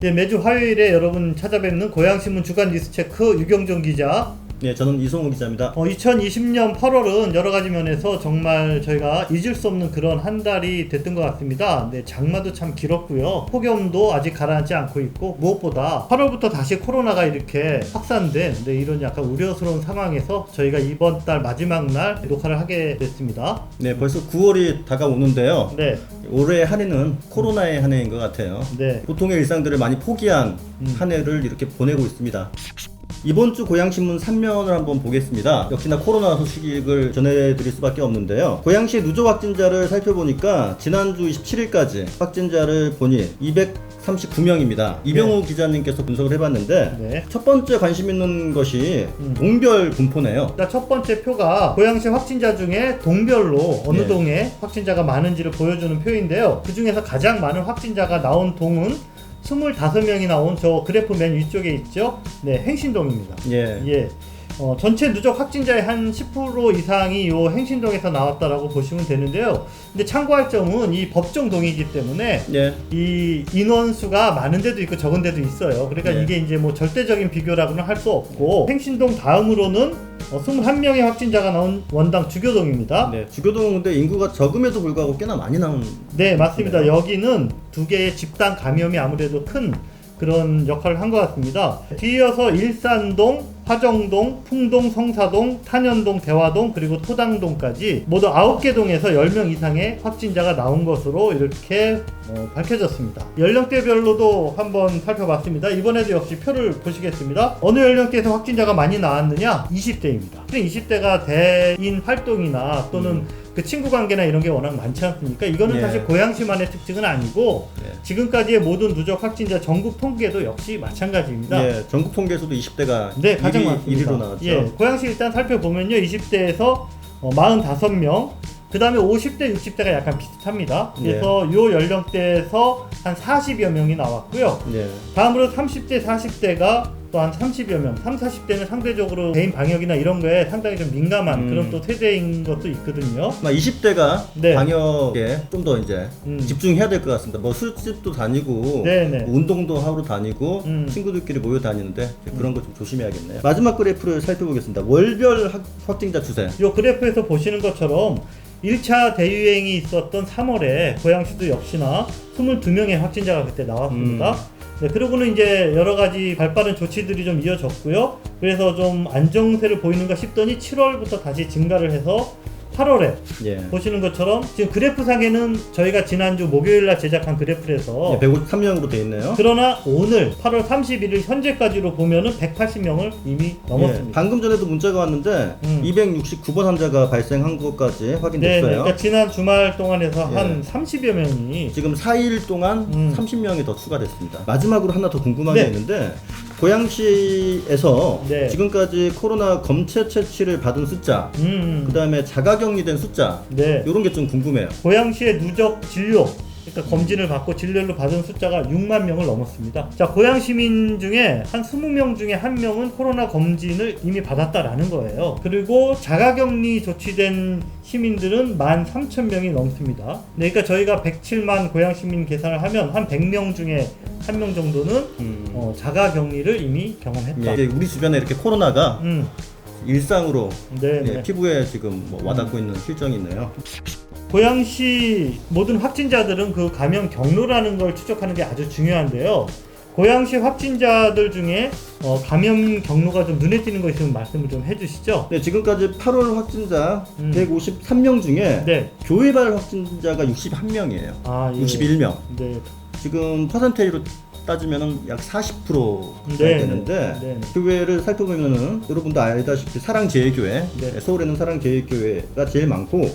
네, 매주 화요일에 여러분 찾아뵙는 고양신문 주간 뉴스체크 유경정 기자. 네, 저는 이성우 기자입니다. 2020년 8월은 여러 가지 면에서 정말 저희가 잊을 수 없는 그런 한 달이 됐던 것 같습니다. 네, 장마도 참 길었고요. 폭염도 아직 가라앉지 않고 있고, 무엇보다 8월부터 다시 코로나가 이렇게 확산된 이런 약간 우려스러운 상황에서 저희가 이번 달 마지막 날 녹화를 하게 됐습니다. 네, 벌써 9월이 다가오는데요. 네. 올해 한 해는 코로나의 한 해인 것 같아요. 네. 보통의 일상들을 많이 포기한 한 해를 이렇게 보내고 있습니다. 이번 주 고양신문 3면을 한번 보겠습니다. 역시나 코로나 소식을 전해드릴 수밖에 없는데요. 고양시 누적 확진자를 살펴보니까 지난주 27일까지 확진자를 보니 239명입니다. 이병우 기자님께서 분석을 해봤는데 네. 첫 번째 관심 있는 것이 동별 분포네요. 첫 번째 표가 고양시 확진자 중에 동별로 어느 네. 동에 확진자가 많은지를 보여주는 표인데요. 그 중에서 가장 많은 확진자가 나온 동은 25명이 나온 저 그래프 맨 위쪽에 있죠. 네, 행신동입니다. 예. 전체 누적 확진자의 한 10% 이상이 요 행신동에서 나왔다라고 보시면 되는데요. 근데 참고할 점은 이 법정동이기 때문에 예. 이 인원수가 많은 데도 있고 적은 데도 있어요. 그러니까 네. 이게 이제 뭐 절대적인 비교라고는 할 수 없고, 행신동 다음으로는 21명의 확진자가 나온 원당 주교동입니다. 네, 주교동은 근데 인구가 적음에도 불구하고 꽤나 많이 나온. 네, 맞습니다. 네. 여기는 두 개의 집단 감염이 아무래도 큰 그런 역할을 한 것 같습니다. 뒤이어서 일산동, 화정동, 풍동, 성사동, 탄현동, 대화동, 그리고 토당동까지 모두 9개 동에서 10명 이상의 확진자가 나온 것으로 이렇게 밝혀졌습니다. 연령대별로도 한번 살펴봤습니다. 이번에도 역시 표를 보시겠습니다. 어느 연령대에서 확진자가 많이 나왔느냐? 20대입니다. 20대가 대인 활동이나 또는 그 친구 관계나 이런 게 워낙 많지 않습니까? 이거는 예. 사실 고양시만의 특징은 아니고 지금까지의 모든 누적 확진자 전국 통계도 역시 마찬가지입니다. 예, 전국 통계에서도 20대가 네, 가장 많습니다. 1위로 나왔죠. 예, 고양시 일단 살펴보면요, 20대에서 45명, 그 다음에 50대, 60대가 약간 비슷합니다. 그래서 요 연령대에서 한 40여 명이 나왔고요. 예. 다음으로 30대, 40대가 또 한 30여 명, 30, 40대는 상대적으로 개인 방역이나 이런 거에 상당히 좀 민감한 그런 또 세대인 것도 있거든요. 20대가 네. 방역에 좀 더 이제 집중해야 될 것 같습니다. 뭐 술집도 다니고, 네네. 뭐 운동도 하러 다니고, 친구들끼리 모여 다니는데 그런 거 좀 조심해야겠네요. 마지막 그래프를 살펴보겠습니다. 월별 확진자 추세. 요 그래프에서 보시는 것처럼 1차 대유행이 있었던 3월에 고양시도 역시나 22명의 확진자가 그때 나왔습니다. 네, 그러고는 이제 여러 가지 발빠른 조치들이 좀 이어졌고요. 그래서 좀 안정세를 보이는가 싶더니 7월부터 다시 증가를 해서 8월에 예. 보시는 것처럼 지금 그래프상에는 저희가 지난주 목요일날 제작한 그래프에서 153명으로 돼 있네요. 그러나 오늘 8월 31일 현재까지로 보면은 180명을 이미 넘었습니다. 예, 방금 전에도 문자가 왔는데 269번 환자가 발생한 것까지 확인됐어요. 네, 그러니까 지난 주말 동안에서 예. 한 30여 명이 지금 4일 동안 30명이 더 추가됐습니다. 마지막으로 하나 더 궁금한 네. 게 있는데, 고양시에서 네. 지금까지 코로나 검체 채취를 받은 숫자, 그 다음에 자가격리된 숫자, 네. 이런 게 좀 궁금해요. 고양시의 누적 진료, 그러니까 검진을 받고 진료를 받은 숫자가 6만 명을 넘었습니다. 자, 고양 시민 중에 한 20명 중에 1명은 코로나 검진을 이미 받았다라는 거예요. 그리고 자가격리 조치된 시민들은 13,000명이 넘습니다. 네, 그러니까 저희가 107만 고양 시민 계산을 하면 한 100명 중에 1명 정도는 자가격리를 이미 경험했다. 예, 우리 주변에 이렇게 코로나가 일상으로 네, 예, 네. 피부에 지금 뭐 와닿고 있는 실정이 있네요. 고양시 모든 확진자들은 그 감염 경로라는 걸 추적하는 게 아주 중요한데요. 고양시 확진자들 중에 감염 경로가 좀 눈에 띄는 거 있으면 말씀을 좀 해주시죠. 네, 지금까지 8월 확진자 153명 중에 네. 교회발 확진자가 61명이에요. 아, 예. 61명. 네. 지금 퍼센테이로 따지면은 약 40%가 네, 되는데 네. 교회를 살펴보면은 여러분도 알다시피 사랑제일교회, 네. 서울에는 사랑제일교회가 제일 많고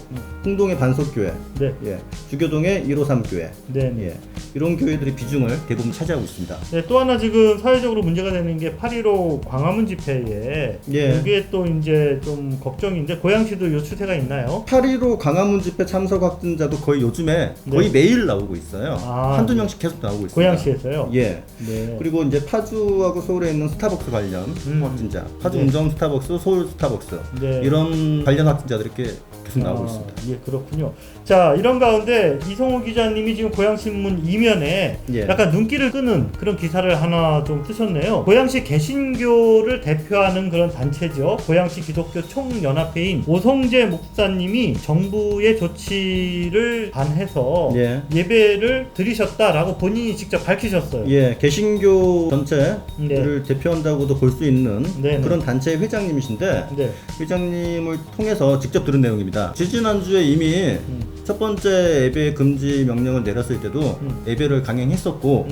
홍동의 반석교회, 네. 예, 주교동의 153교회, 네. 예, 이런 교회들이 비중을 대부분 차지하고 있습니다. 네, 또 하나 지금 사회적으로 문제가 되는 게 8.15 광화문 집회에 예. 이게 또 이제 좀 걱정인데 고양시도 이 추세가 있나요? 8.15 광화문 집회 참석 확진자도 거의 요즘에 거의 매일 나오고 있어요. 아, 한두 명씩 명씩 계속 나오고 있습니다. 고양시에서요? 예. 네. 그리고 이제 파주하고 서울에 있는 스타벅스 관련 확진자, 파주 네. 운정 스타벅스, 서울 스타벅스 네. 이런 관련 확진자들이 이렇게 계속 나오고 있습니다. 예, 그렇군요. 자, 이런 가운데 이성호 기자님이 지금 고양신문 이면에 예. 약간 눈길을 끄는 그런 기사를 하나 좀 쓰셨네요. 고양시 개신교를 대표하는 그런 단체죠. 고양시 기독교 총연합회인 오성재 목사님이 정부의 조치를 반해서 예. 예배를 드리셨다라고 본인이 직접 밝히셨어요. 예, 개신교 전체를 네. 대표한다고도 볼 수 있는 네, 네. 그런 단체의 회장님이신데 네. 회장님을 통해서 직접 들은 내용입니다. 지지난주에 이미 첫 번째 예배 금지 명령을 내렸을 때도 예배를 강행했었고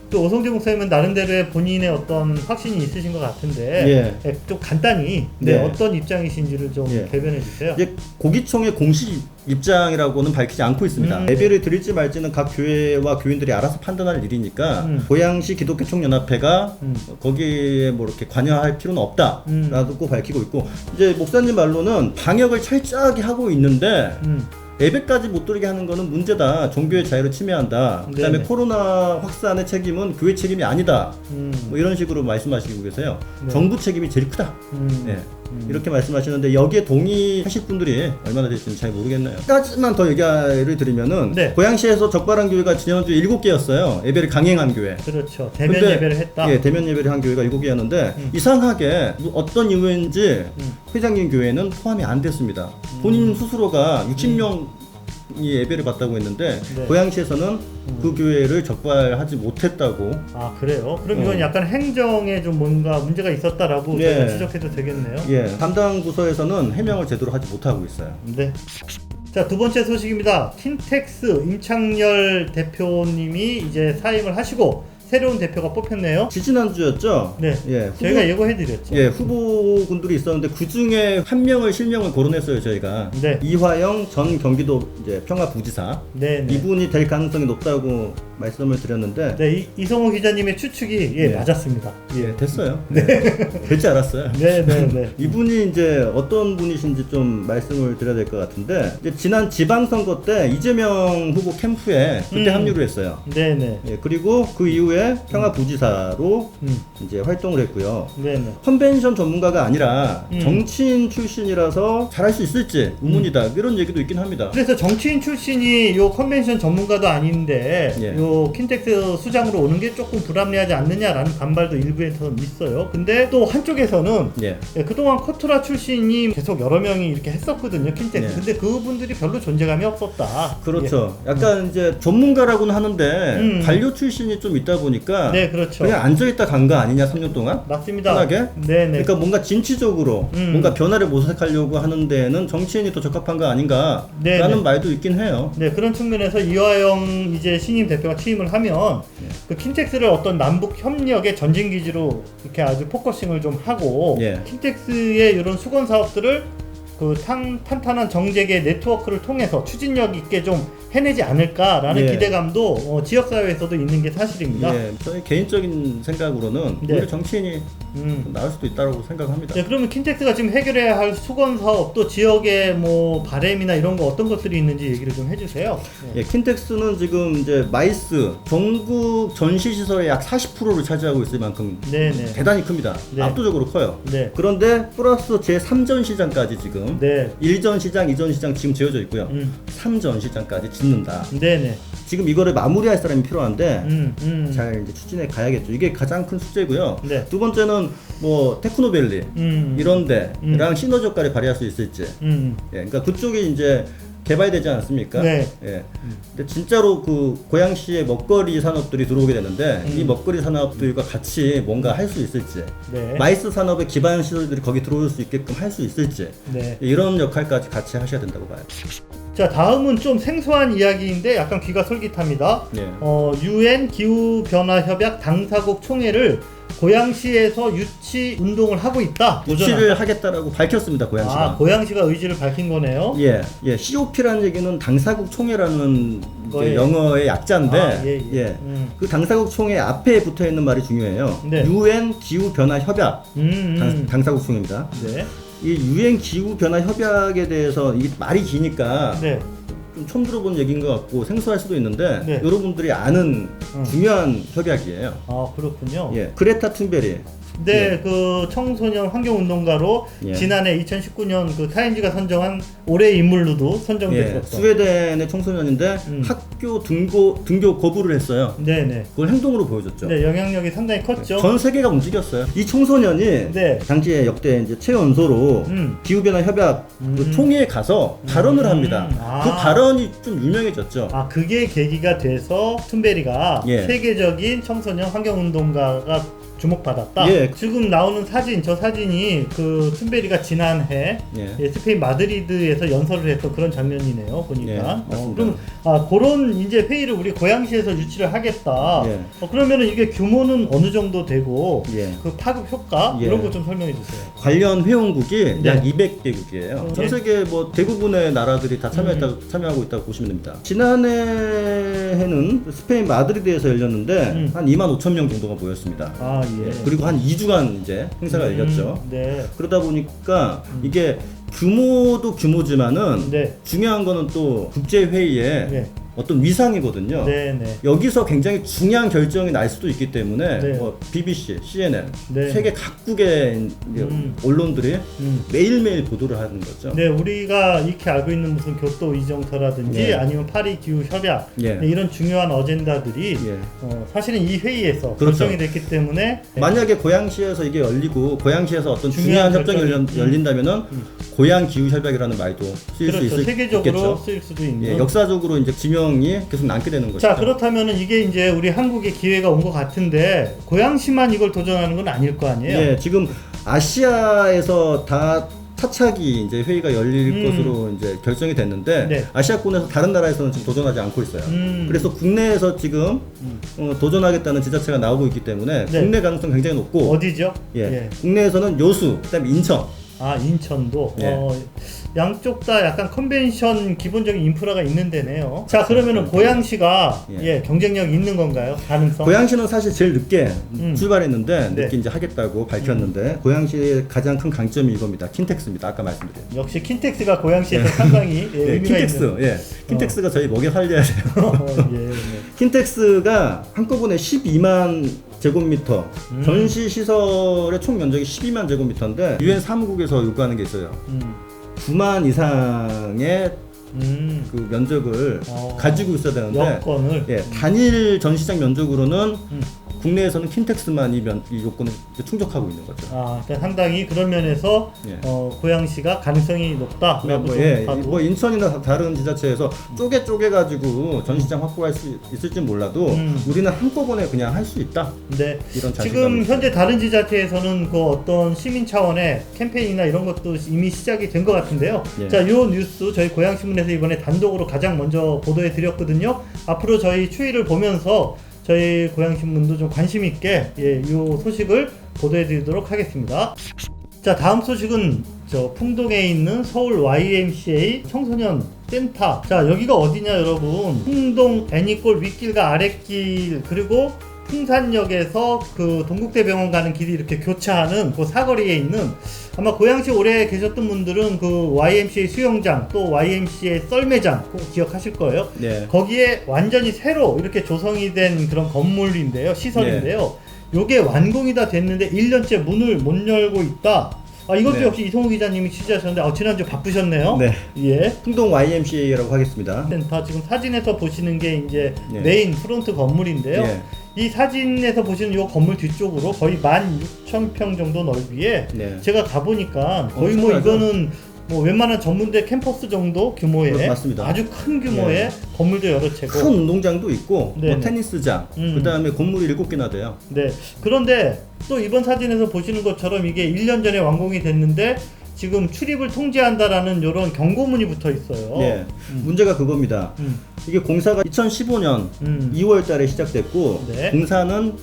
또 오성재 목사님은 나름대로의 본인의 어떤 확신이 있으신 것 같은데 예. 좀 간단히 네. 어떤 입장이신지를 좀 예. 대변해 주세요. 이제 고기총의 공식 입장이라고는 밝히지 않고 있습니다. 예배를 드릴지 말지는 각 교회와 교인들이 알아서 판단할 일이니까 고양시 기독교 총연합회가 거기에 뭐 이렇게 관여할 필요는 없다라고 밝히고 있고, 이제 목사님 말로는 방역을 철저하게 하고 있는데 예배까지 못 드리게 하는 거는 문제다. 종교의 자유를 침해한다. 그다음에 네네. 코로나 확산의 책임은 교회 책임이 아니다. 뭐 이런 식으로 말씀하시고 계세요. 네. 정부 책임이 제일 크다. 네. 이렇게 말씀하시는데 여기에 동의하실 분들이 얼마나 될지는 잘 모르겠네요. 한 가지만 더 얘기를 드리면은 네. 고양시에서 적발한 교회가 지난주에 7개였어요. 예배를 강행한 교회. 그렇죠. 대면 근데, 예배를 했다. 예, 대면 예배를 한 교회가 7개였는데 이상하게 어떤 이유인지 회장님 교회는 포함이 안 됐습니다. 본인 스스로가 60명 이 예배를 받다고 했는데 네. 고양시에서는 그 교회를 적발하지 못했다고. 아, 그래요? 그럼 이건 약간 행정에 좀 뭔가 문제가 있었다라고 예. 저희가 지적해도 되겠네요. 예, 담당 부서에서는 해명을 제대로 하지 못하고 있어요. 네. 자, 두 번째 소식입니다. 킨텍스 임창열 대표님이 이제 사임을 하시고 새로운 대표가 뽑혔네요. 지지난주였죠? 네. 예, 저희가 예고해드렸죠. 예, 후보군들이 있었는데 그 중에 한 명을 실명을 거론했어요, 저희가. 네. 이화영 전 경기도 이제 평화부지사. 네, 네. 이분이 될 가능성이 높다고 말씀을 드렸는데. 네, 이성호 기자님의 추측이 네. 맞았습니다. 예, 됐어요. 네. 될 줄 알았어요. 네, 네, 네. 이분이 이제 어떤 분이신지 좀 말씀을 드려야 될 것 같은데, 이제 지난 지방선거 때 이재명 후보 캠프에 그때 합류를 했어요. 네, 네. 예, 그리고 그 이후에 평화부지사로 이제 활동을 했고요. 네, 네. 컨벤션 전문가가 아니라 정치인 출신이라서 잘할 수 있을지 의문이다. 이런 얘기도 있긴 합니다. 그래서 정치인 출신이 요 컨벤션 전문가도 아닌데 예. 요 킨텍스 수장으로 오는 게 조금 불합리하지 않느냐라는 반발도 일부에서는 있어요. 근데 또 한쪽에서는 예. 그동안 코트라 출신이 계속 여러 명이 이렇게 했었거든요, 킨텍스. 예. 근데 그분들이 별로 존재감이 없었다. 그렇죠. 약간 이제 전문가라고는 하는데 관료 출신이 좀 있다 보니까 네, 그렇죠. 그냥 앉아있다 간 거 아니냐 3년 동안? 맞습니다. 편하게? 네, 네. 그러니까 뭔가 진취적으로 뭔가 변화를 모색하려고 하는 데는 정치인이 더 적합한 거 아닌가 네, 라는 네. 말도 있긴 해요. 네, 그런 측면에서 이화영 이제 신임 대표가 취임을 하면 그 킨텍스를 어떤 남북 협력의 전진 기지로 이렇게 아주 포커싱을 좀 하고 예. 킨텍스의 이런 수건 사업들을 그 탄탄한 정재계 네트워크를 통해서 추진력 있게 좀 해내지 않을까라는 예. 기대감도 지역사회에서도 있는 게 사실입니다. 예, 저희 개인적인 생각으로는 네. 오히려 정치인이 좀 나을 수도 있다고 생각합니다. 네, 그러면 킨텍스가 지금 해결해야 할 수건 사업 또 지역의 뭐 바램이나 이런 거 어떤 것들이 있는지 얘기를 좀 해주세요. 네. 예, 킨텍스는 지금 이제 마이스 전국 전시 시설의 약 40%를 차지하고 있을 만큼 네네. 대단히 큽니다. 네. 압도적으로 커요. 네. 그런데 플러스 제 3전 시장까지 지금 네. 1전 시장, 2전 시장 지금 지어져 있고요. 3전 시장까지 짓는다. 네네. 지금 이거를 마무리할 사람이 필요한데 잘. 잘 이제 추진해 가야겠죠. 이게 가장 큰 숙제고요. 네. 두 번째는 뭐 테크노밸리 이런 데랑 시너지 효과를 발휘할 수 있을지. 예, 그러니까 그쪽이 이제 개발되지 않습니까? 네. 예. 근데 진짜로 그 고양시의 먹거리 산업들이 들어오게 되는데 이 먹거리 산업들과 같이 뭔가 할 수 있을지, 네. 마이스 산업의 기반 시설들이 거기 들어올 수 있게끔 할 수 있을지, 네. 이런 역할까지 같이 하셔야 된다고 봐요. 자, 다음은 좀 생소한 이야기인데 약간 귀가 솔깃합니다. 네. UN 기후변화협약 당사국 총회를 고양시에서 유치 운동을 하고 있다. 유치를 하겠다라고 밝혔습니다, 고양시가. 아, 고양시가 의지를 밝힌 거네요. 예, 예, COP라는 얘기는 당사국 총회라는 이제 영어의 약자인데, 아, 예, 예. 예, 그 당사국 총회 앞에 붙어 있는 말이 중요해요. 네. UN 기후 변화 협약 당사국 총회입니다. 네. 이 UN 기후 변화 협약에 대해서 이 말이 기니까 네. 좀 처음 들어본 얘기인 것 같고 생소할 수도 있는데 네. 여러분들이 아는 중요한 협약이에요. 아, 그렇군요. 예, 그레타 툰베리. 네, 그 청소년 환경운동가로 예. 지난해 2019년 그 타임지가 선정한 올해의 인물로도 예, 선정됐었던. 스웨덴의 청소년인데 학교 등교 거부를 했어요. 네네. 그걸 행동으로 보여줬죠. 네, 영향력이 상당히 컸죠. 전 세계가 움직였어요. 이 청소년이 네. 당시에 역대 이제 최연소로 기후변화 협약 그 총회에 가서 발언을 합니다. 아. 그 발언이 좀 유명해졌죠. 아, 그게 계기가 돼서 툰베리가 예. 세계적인 청소년 환경운동가가 주목받았다. 예. 지금 나오는 사진, 저 사진이 그 툰베리가 지난해 예. 스페인 마드리드에서 연설을 했던 그런 장면이네요. 보니까. 예, 맞습니다. 그럼 그런 이제 회의를 우리 고양시에서 유치를 하겠다. 예. 그러면은 이게 규모는 어느 정도 되고 예. 그 파급 효과 예. 이런 거 좀 설명해 주세요. 관련 회원국이 네. 약 200개국이에요. 전 세계 뭐 대부분의 나라들이 다 참여하고 있다고 보시면 됩니다. 지난해에는 스페인 마드리드에서 열렸는데 한 25,000명 정도가 모였습니다. 아, 예. 그리고 한 2주간 이제 행사가 열렸죠. 네. 그러다 보니까 이게 규모도 규모지만은 네. 중요한 거는 또 국제회의에 네. 어떤 위상이거든요. 네, 네. 여기서 굉장히 중요한 결정이 날 수도 있기 때문에 네. 뭐 BBC, CNN, 네. 세계 각국의 이제 언론들이 매일매일 보도를 하는 거죠. 네, 우리가 익히 알고 있는 무슨 교토 이정서라든지 예. 아니면 파리 기후 협약 예. 네, 이런 중요한 어젠다들이 예. 사실은 이 회의에서 그렇죠. 결정이 됐기 때문에 만약에 고양시에서 이게 열리고 고양시에서 어떤 중요한 협정이 열린다면은 고양 기후 협약이라는 말도 쓰일 그렇죠. 수 세계적으로 있겠죠. 쓰일 수도 있는. 예, 역사적으로 이제 지명이 계속 남게 되는 거죠. 자, 그렇다면은 이게 이제 우리 한국에 기회가 온 것 같은데 고양시만 이걸 도전하는 건 아닐 거 아니에요? 예, 지금 아시아에서 다 차차기 이제 회의가 열릴 것으로 이제 결정이 됐는데 네. 아시아권에서 다른 나라에서는 지금 도전하지 않고 있어요. 그래서 국내에서 지금 도전하겠다는 지자체가 나오고 있기 때문에 네. 국내 가능성 굉장히 높고 어디죠? 예, 국내에서는 여수, 그다음에 인천. 아, 인천도. 예. 양쪽 다 약간 컨벤션 기본적인 인프라가 있는 데네요. 자, 그러면은 고양시가 예. 경쟁력 있는 건가요? 가능성? 고양시는 사실 제일 늦게 출발했는데 네. 늦게 이제 하겠다고 밝혔는데 고양시의 가장 큰 강점이 이겁니다. 킨텍스입니다. 아까 말씀드린. 역시 킨텍스가 고양시에서 상당히 예, 의미가 킨텍스. 있는. 예. 킨텍스가 저희 먹여 살려야 돼요. 예, 네. 킨텍스가 한꺼번에 12만 제곱미터 전시 시설의 총 면적이 12만 제곱미터인데 유엔 사무국에서 요구하는 게 있어요. 9만 이상의 그 면적을 가지고 있어야 되는데 여건을. 예, 단일 전시장 면적으로는 국내에서는 킨텍스만 이 요건을 이제 충족하고 있는 거죠. 아, 그러니까 상당히 그런 면에서 예. 고양시가 가능성이 높다라고 좀 봐도. 뭐 인천이나 다른 지자체에서 쪼개 가지고 전시장 확보할 수 있을지 몰라도 우리는 한꺼번에 그냥 할 수 있다. 네. 이런 자신감이 지금 있어요. 현재 다른 지자체에서는 그 어떤 시민 차원의 캠페인이나 이런 것도 이미 시작이 된 것 같은데요. 예. 자, 요 뉴스 저희 고양신문에서 이번에 단독으로 가장 먼저 보도해 드렸거든요. 앞으로 저희 추이를 보면서 저희 고양신문도 좀 관심 있게 요 소식을 보도해 드리도록 하겠습니다. 자, 다음 소식은 저 풍동에 있는 서울 YMCA 청소년 센터. 자, 여기가 어디냐 여러분? 풍동 애니골 윗길과 아랫길 그리고 풍산역에서 그 동국대병원 가는 길이 이렇게 교차하는 그 사거리에 있는, 아마 고양시 오래 계셨던 분들은 그 YMCA 수영장 또 YMCA 썰매장 꼭 기억하실 거예요. 네. 거기에 완전히 새로 이렇게 조성이 된 그런 건물인데요, 시설인데요. 요게 완공이 다 됐는데 1년째 문을 못 열고 있다. 아, 이것도 네. 역시 이성우 기자님이 취재하셨는데 지난주 바쁘셨네요. 네. 예. 풍동 YMCA라고 하겠습니다. 센터 지금 사진에서 보시는 게 이제 네. 메인 프론트 건물인데요. 네. 이 사진에서 보시는 이 건물 뒤쪽으로 거의 16,000평 정도 넓이에 네. 제가 가보니까 거의 뭐 엄청나죠? 이거는 뭐 웬만한 전문대 캠퍼스 정도 규모의 맞습니다. 아주 큰 규모의 네. 건물도 여러 채고. 큰 운동장도 있고 네네. 뭐 테니스장 그다음에 건물이 7개나 돼요. 네. 그런데 또 이번 사진에서 보시는 것처럼 이게 1년 전에 완공이 됐는데 지금 출입을 통제한다라는 이런 경고문이 붙어 있어요. 네. 문제가 그겁니다. 이게 공사가 2015년 2월 달에 시작됐고 네. 공사는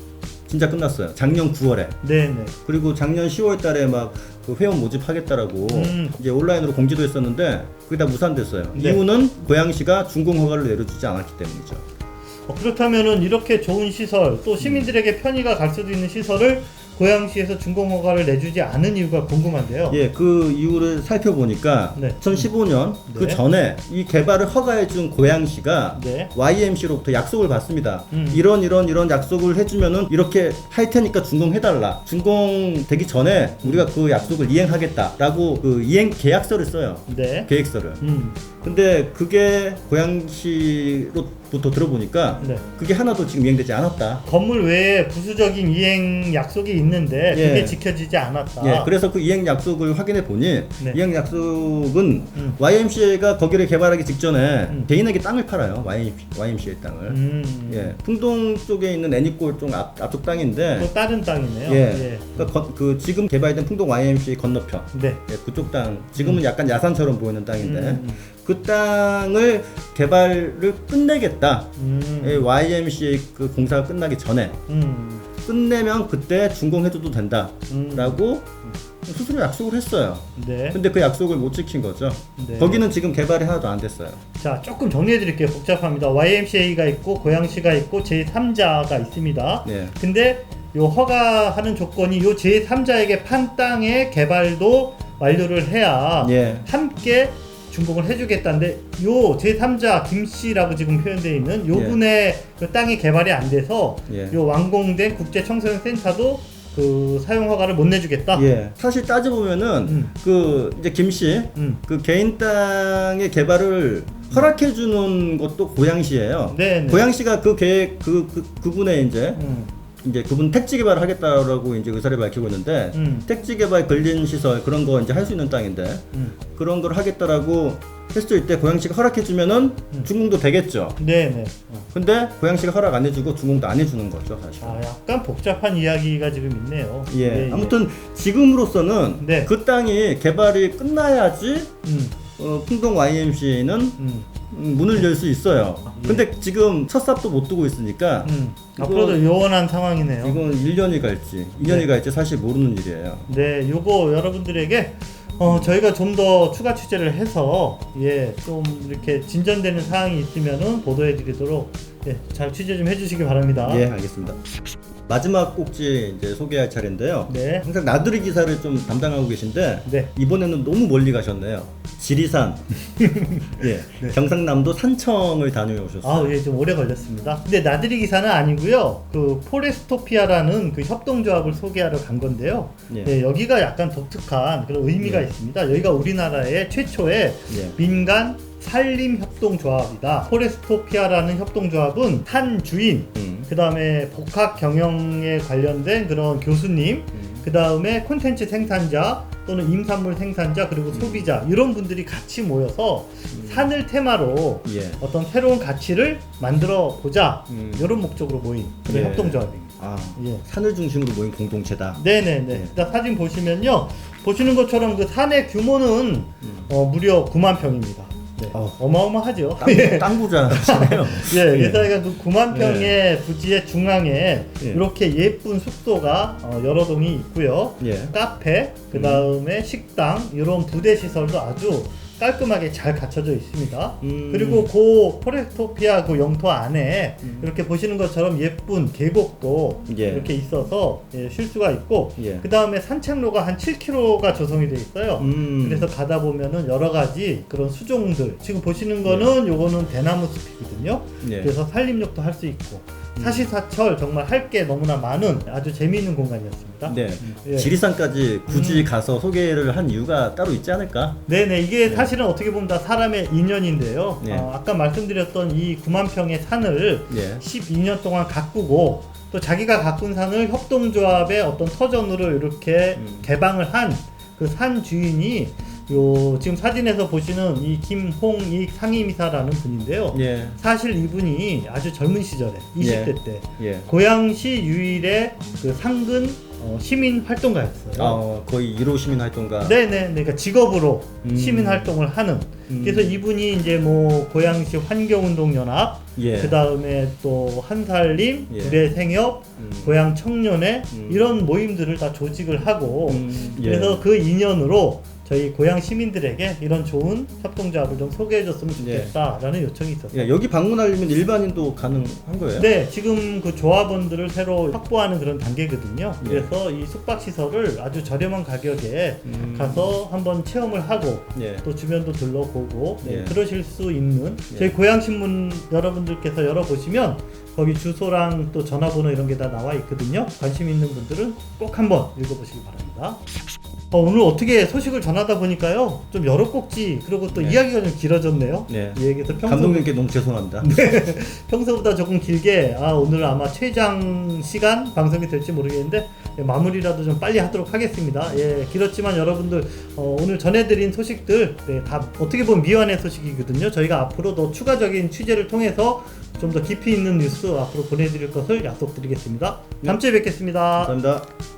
진짜 끝났어요. 작년 9월에. 네네. 그리고 작년 10월 달에 막 그 회원 모집하겠다라고 이제 온라인으로 공지도 했었는데 그게 다 무산됐어요. 네. 이유는 고양시가 준공 허가를 내려주지 않았기 때문이죠. 그렇다면은 이렇게 좋은 시설 또 시민들에게 편의가 갈 수도 있는 시설을 고양시에서 준공 허가를 내주지 않은 이유가 궁금한데요. 예, 그 이유를 살펴보니까 네. 2015년 그 네. 전에 이 개발을 허가해준 고양시가 네. YMC로부터 약속을 받습니다. 음. 이런 약속을 해주면은 이렇게 할 테니까 준공해달라. 준공되기 전에 우리가 그 약속을 이행하겠다라고 그 이행 계약서를 써요. 네. 계획서를. 음. 근데 그게 고양시로부터 들어보니까 네. 그게 하나도 지금 이행되지 않았다. 건물 외에 부수적인 이행 약속이 있는데 예. 그게 지켜지지 않았다. 예, 그래서 그 이행 약속을 확인해 보니 네. 이행 약속은 음. YMCA가 거기를 개발하기 직전에 개인에게 땅을 팔아요. YMCA 땅을. 예. 풍동 쪽에 있는 애니골 쪽 앞쪽 땅인데 또 다른 땅이네요. 예. 그러니까 그 지금 개발된 풍동 YMCA 건너편. 네. 예, 그쪽 땅. 지금은 약간 야산처럼 보이는 땅인데 그 땅을 개발을 끝내겠다. 예, YMCA 그 공사가 끝나기 전에 끝내면 그때 준공해줘도 된다라고 스스로 약속을 했어요. 네. 근데 그 약속을 못 지킨 거죠. 네. 거기는 지금 개발이 하나도 안 됐어요. 자, 조금 정리해 드릴게요. 복잡합니다. YMCA가 있고 고양시가 있고 제3자가 있습니다. 네. 근데 요 허가하는 조건이 요 제3자에게 판 땅의 개발도 완료를 해야 예. 함께 준공을 해주겠다는데 요 제3자 김씨라고 지금 표현되어 있는 요 예. 분의 그 땅이 개발이 안 돼서 예. 요 완공된 국제청소년 센터도 그 사용 허가를 못 내주겠다. 예. 사실 따져보면은 그 이제 김씨 그 개인 땅의 개발을 허락해 주는 것도 고양시예요. 네. 고양시가 그 계획 그분의 이제 그분 택지 개발을 하겠다라고 이제 의사를 밝히고 있는데 택지 개발 근린 시설 그런 거 이제 할 수 있는 땅인데 그런 걸 하겠다라고 했을 때 고양시가 허락해 주면은 준공도 되겠죠. 네네. 근데 고양시가 허락 안 해주고 준공도 안 해주는 거죠, 사실. 아, 약간 복잡한 이야기가 지금 있네요. 예. 네, 아무튼 지금으로서는 네. 그 땅이 개발이 끝나야지 풍동 YMCA는 문을 열 수 있어요. 예. 근데 지금 첫 삽도 못 두고 있으니까 앞으로도 요원한 상황이네요. 이건 1년이 갈지 2년이 네. 갈지 사실 모르는 일이에요. 네, 요거 여러분들에게 저희가 좀 더 추가 취재를 해서 좀 이렇게 진전되는 사항이 있으면은 보도해드리도록 잘 취재 좀 해주시기 바랍니다. 예, 알겠습니다. 마지막 꼭지 이제 소개할 차례인데요. 네. 항상 나들이 기사를 좀 담당하고 계신데 네. 이번에는 너무 멀리 가셨네요. 지리산, 예, 네. 경상남도 산청을 다녀오셨어요. 예, 좀 오래 걸렸습니다. 근데 나들이 기사는 아니고요. 그 포레스토피아라는 그 협동조합을 소개하러 간 건데요. 예. 여기가 약간 독특한 그런 의미가 있습니다. 여기가 우리나라의 최초의 민간 산림협동조합이다. 포레스토피아라는 협동조합은 산 주인, 그 다음에 복합 경영에 관련된 그런 교수님, 그 다음에 콘텐츠 생산자 또는 임산물 생산자 그리고 소비자 이런 분들이 같이 모여서 산을 테마로 어떤 새로운 가치를 만들어 보자 이런 목적으로 모인 그런 협동조합입니다. 산을 중심으로 모인 공동체다. 네네네. 일단 사진 보시면요, 보시는 것처럼 그 산의 규모는 무려 9만 평입니다. 네. 어마어마하죠. 땅 부자시네요. 그래서 그 9만 평의 부지의 중앙에 이렇게 예쁜 숙소가 여러 동이 있고요. 카페, 그 다음에 식당, 이런 부대 시설도 아주 깔끔하게 잘 갖춰져 있습니다. 그리고 그 포레스토피아 그 영토 안에 이렇게 보시는 것처럼 예쁜 계곡도 이렇게 있어서 쉴 수가 있고, 그 다음에 산책로가 한 7km가 조성이 되어 있어요. 그래서 가다 보면은 여러 가지 그런 수종들, 지금 보시는 거는 요거는 대나무 숲이거든요. 그래서 산림욕도 할 수 있고 사시사철 정말 할 게 너무나 많은 아주 재미있는 공간이었습니다. 지리산까지 굳이 가서 소개를 한 이유가 따로 있지 않을까? 네네, 이게 사실은 어떻게 보면 다 사람의 인연인데요. 아까 말씀드렸던 이 9만 평의 산을 12년 동안 가꾸고 또 자기가 가꾼 산을 협동조합의 어떤 터전으로 이렇게 개방을 한 그 산 주인이 지금 사진에서 보시는 이 김홍익 상임이사라는 분인데요. 사실 이분이 아주 젊은 시절에 20대 때 고양시 유일의 그 상근 시민 활동가였어요. 거의 1호 시민 활동가. 네네, 그러니까 직업으로 시민 활동을 하는. 그래서 이분이 이제 뭐 고양시 환경운동연합, 그 다음에 또 한살림, 구례생협, 고양 청년회 이런 모임들을 다 조직을 하고, 그래서 그 인연으로 저희 고향 시민들에게 이런 좋은 협동조합을 좀 소개해줬으면 좋겠다라는 요청이 있었어요. 예, 여기 방문하려면 일반인도 가능한 거예요? 네, 지금 그 조합원들을 새로 확보하는 그런 단계거든요. 그래서 이 숙박시설을 아주 저렴한 가격에 가서 한번 체험을 하고 예. 또 주변도 둘러보고 예. 그러실 수 있는 예. 저희 고향신문 여러분들께서 열어보시면 거기 주소랑 또 전화번호 이런 게 다 나와 있거든요. 관심 있는 분들은 꼭 한번 읽어보시기 바랍니다. 오늘 어떻게 소식을 전하다 보니까요 좀 여러 꼭지 그리고 또 네. 이야기가 좀 길어졌네요. 네. 이 얘기에서 감독님께 너무 죄송합니다. 평소보다 조금 길게 오늘 아마 최장 시간 방송이 될지 모르겠는데 마무리라도 좀 빨리 하도록 하겠습니다. 예, 길었지만 여러분들 오늘 전해드린 소식들 다 어떻게 보면 미완의 소식이거든요. 저희가 앞으로 더 추가적인 취재를 통해서 좀 더 깊이 있는 뉴스 앞으로 보내드릴 것을 약속드리겠습니다. 다음 주에 뵙겠습니다. 감사합니다.